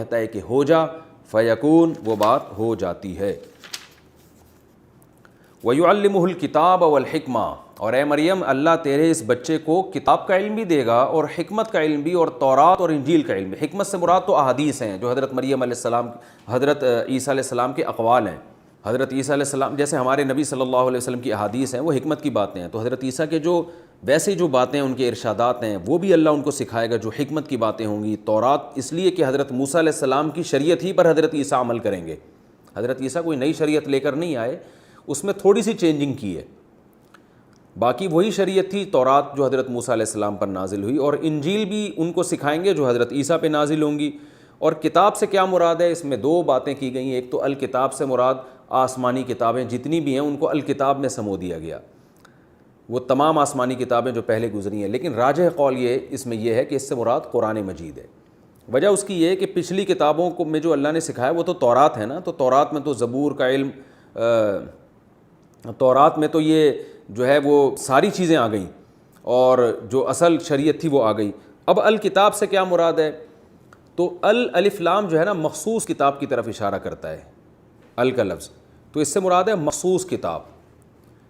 کہتا ہے کہ ہو جا، فیکون، وہ بات ہو جاتی ہے۔ وَيُعَلِّمُهُ الْكِتَابَ وَالْحِکْمَةَ، اور اے مریم اللہ تیرے اس بچے کو کتاب کا علم بھی دے گا اور حکمت کا علم بھی، اور تورات اور انجیل کا علم بھی۔ حکمت سے مراد تو احادیث ہیں جو حضرت مریم علیہ السلام، حضرت عیسیٰ علیہ السلام کے اقوال ہیں۔ حضرت عیسیٰ علیہ السلام جیسے ہمارے نبی صلی اللہ علیہ وسلم کی احادیث ہیں وہ حکمت کی باتیں ہیں، تو حضرت عیسیٰ کے جو ویسے جو باتیں ان کے ارشادات ہیں وہ بھی اللہ ان کو سکھائے گا جو حکمت کی باتیں ہوں گی۔ تورات اس لیے کہ حضرت موسیٰ علیہ السلام کی شریعت ہی پر حضرت عیسیٰ عمل کریں گے۔ حضرت عیسیٰ کوئی نئی شریعت لے کر نہیں آئے، اس میں تھوڑی سی چینجنگ کی ہے، باقی وہی شریعت تھی تورات جو حضرت موسیٰ علیہ السلام پر نازل ہوئی، اور انجیل بھی ان کو سکھائیں گے جو حضرت عیسیٰ پہ نازل ہوں گی۔ اور کتاب سے کیا مراد ہے، اس میں دو باتیں کی گئی ہیں۔ ایک تو الکتاب سے مراد آسمانی کتابیں جتنی بھی ہیں ان کو الکتاب میں سمو دیا گیا، وہ تمام آسمانی کتابیں جو پہلے گزری ہیں، لیکن راجح قول یہ اس میں یہ ہے کہ اس سے مراد قرآن مجید ہے۔ وجہ اس کی یہ ہے کہ پچھلی کتابوں کو میں جو اللہ نے سکھایا وہ تو تورات ہے نا، تو تورات میں تو زبور کا علم، تورات میں تو یہ جو ہے وہ ساری چیزیں آ گئیں اور جو اصل شریعت تھی وہ آ گئی۔ اب الکتاب سے کیا مراد ہے، تو الف لام جو ہے نا مخصوص کتاب کی طرف اشارہ کرتا ہے، ال کا لفظ، تو اس سے مراد ہے مخصوص کتاب۔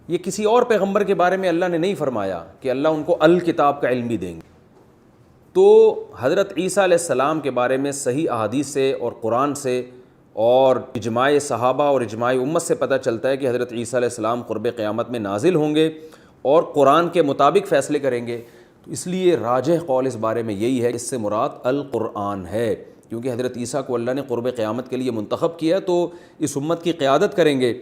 یہ کسی اور پیغمبر کے بارے میں اللہ نے نہیں فرمایا کہ اللہ ان کو الکتاب کا علم بھی دیں گے۔ تو حضرت عیسیٰ علیہ السلام کے بارے میں صحیح احادیث سے اور قرآن سے اور اجماع صحابہ اور اجماع امت سے پتہ چلتا ہے کہ حضرت عیسیٰ علیہ السلام قرب قیامت میں نازل ہوں گے اور قرآن کے مطابق فیصلے کریں گے۔ تو اس لیے راجح قول اس بارے میں یہی ہے، اس سے مراد القرآن ہے، کیونکہ حضرت عیسیٰ کو اللہ نے قرب قیامت کے لیے منتخب کیا تو اس امت کی قیادت کریں گے،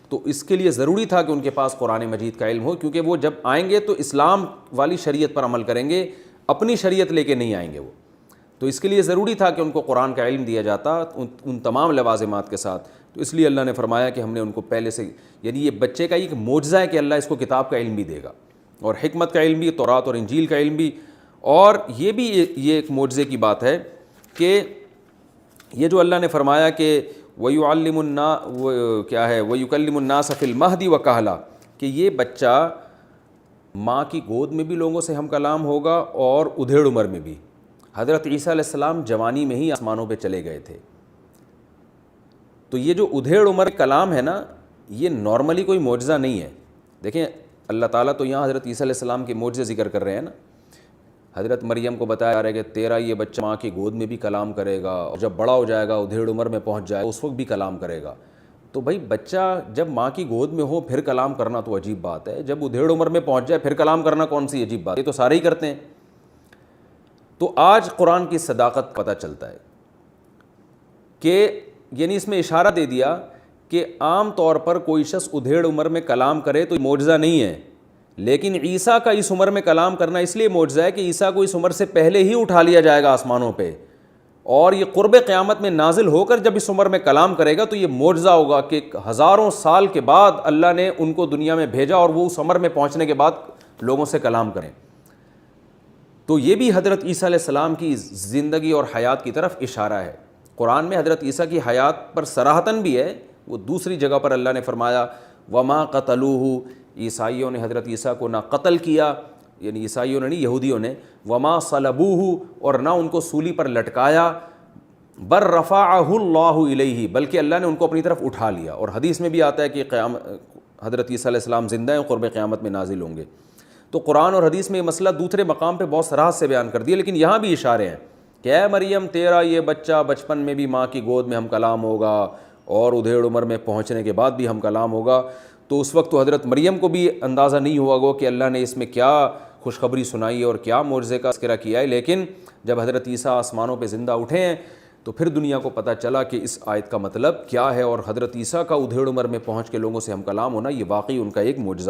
تو اس کے لیے ضروری تھا کہ ان کے پاس قرآن مجید کا علم ہو، کیونکہ وہ جب آئیں گے تو اسلام والی شریعت پر عمل کریں گے، اپنی شریعت لے کے نہیں آئیں گے وہ، تو اس کے لیے ضروری تھا کہ ان کو قرآن کا علم دیا جاتا ان تمام لوازمات کے ساتھ۔ تو اس لیے اللہ نے فرمایا کہ ہم نے ان کو پہلے سے، یعنی یہ بچے کا ایک معجزہ ہے کہ اللہ اس کو کتاب کا علم بھی دے گا اور حکمت کا علم بھی، تورات اور انجیل کا علم بھی۔ اور یہ بھی یہ ایک معجزے کی بات ہے کہ یہ جو اللہ نے فرمایا کہ وَيُعَلِّمُ کیا ہے وَيُكَلِّمُ النَّاسَ فِي الْمَهْدِ وَكَهْلًا، کہ یہ بچہ ماں کی گود میں بھی لوگوں سے ہم کلام ہوگا اور ادھیڑ عمر میں بھی۔ حضرت عیسیٰ علیہ السلام جوانی میں ہی آسمانوں پہ چلے گئے تھے، تو یہ جو ادھیڑ عمر کلام ہے نا، یہ نارملی کوئی معجزہ نہیں ہے۔ دیکھیں اللہ تعالیٰ تو یہاں حضرت عیسیٰ علیہ السلام کے معجزے ذکر کر رہے ہیں نا، حضرت مریم کو بتایا جا رہا ہے کہ تیرا یہ بچہ ماں کی گود میں بھی کلام کرے گا، اور جب بڑا ہو جائے گا ادھیڑ عمر میں پہنچ جائے اس وقت بھی کلام کرے گا۔ تو بھائی بچہ جب ماں کی گود میں ہو پھر کلام کرنا تو عجیب بات ہے، جب ادھیڑ عمر میں پہنچ جائے پھر کلام کرنا کون سی عجیب بات ہے، یہ تو سارے ہی کرتے ہیں۔ تو آج قرآن کی صداقت پتہ چلتا ہے کہ یعنی اس میں اشارہ دے دیا کہ عام طور پر کوئی شخص ادھیڑ عمر میں کلام کرے تو معجزہ نہیں ہے، لیکن عیسیٰ کا اس عمر میں کلام کرنا اس لیے معجزہ ہے کہ عیسیٰ کو اس عمر سے پہلے ہی اٹھا لیا جائے گا آسمانوں پہ، اور یہ قرب قیامت میں نازل ہو کر جب اس عمر میں کلام کرے گا تو یہ معجزہ ہوگا کہ ہزاروں سال کے بعد اللہ نے ان کو دنیا میں بھیجا اور وہ اس عمر میں پہنچنے کے بعد لوگوں سے کلام کریں۔ تو یہ بھی حضرت عیسیٰ علیہ السلام کی زندگی اور حیات کی طرف اشارہ ہے۔ قرآن میں حضرت عیسیٰ کی حیات پر صراحتاً بھی ہے، وہ دوسری جگہ پر اللہ نے فرمایا وما قتلوہ، عیسائیوں نے حضرت عیسیٰ کو نہ قتل کیا، یعنی عیسائیوں نے نہیں یہودیوں نے، وما صلبوہ، اور نہ ان کو سولی پر لٹکایا، بل رفعہ اللہ الیہ، بلکہ اللہ نے ان کو اپنی طرف اٹھا لیا۔ اور حدیث میں بھی آتا ہے کہ حضرت عیسیٰ علیہ السلام زندہ ہیں، قرب قیامت میں نازل ہوں گے۔ تو قرآن اور حدیث میں یہ مسئلہ دوسرے مقام پہ بہت صراحت سے بیان کر دیا، لیکن یہاں بھی اشارے ہیں کہ اے مریم تیرا یہ بچہ بچپن میں بھی ماں کی گود میں ہم کلام ہوگا اور ادھیڑ عمر میں پہنچنے کے بعد بھی ہم کلام ہوگا۔ تو اس وقت تو حضرت مریم کو بھی اندازہ نہیں ہوا گو کہ اللہ نے اس میں کیا خوشخبری سنائی ہے اور کیا معجزے کا تذکرہ کیا ہے، لیکن جب حضرت عیسیٰ آسمانوں پہ زندہ اٹھے ہیں تو پھر دنیا کو پتہ چلا کہ اس آیت کا مطلب کیا ہے، اور حضرت عیسیٰ کا ادھیڑ عمر میں پہنچ کے لوگوں سے ہم کلام ہونا یہ واقعی ان کا ایک معجزہ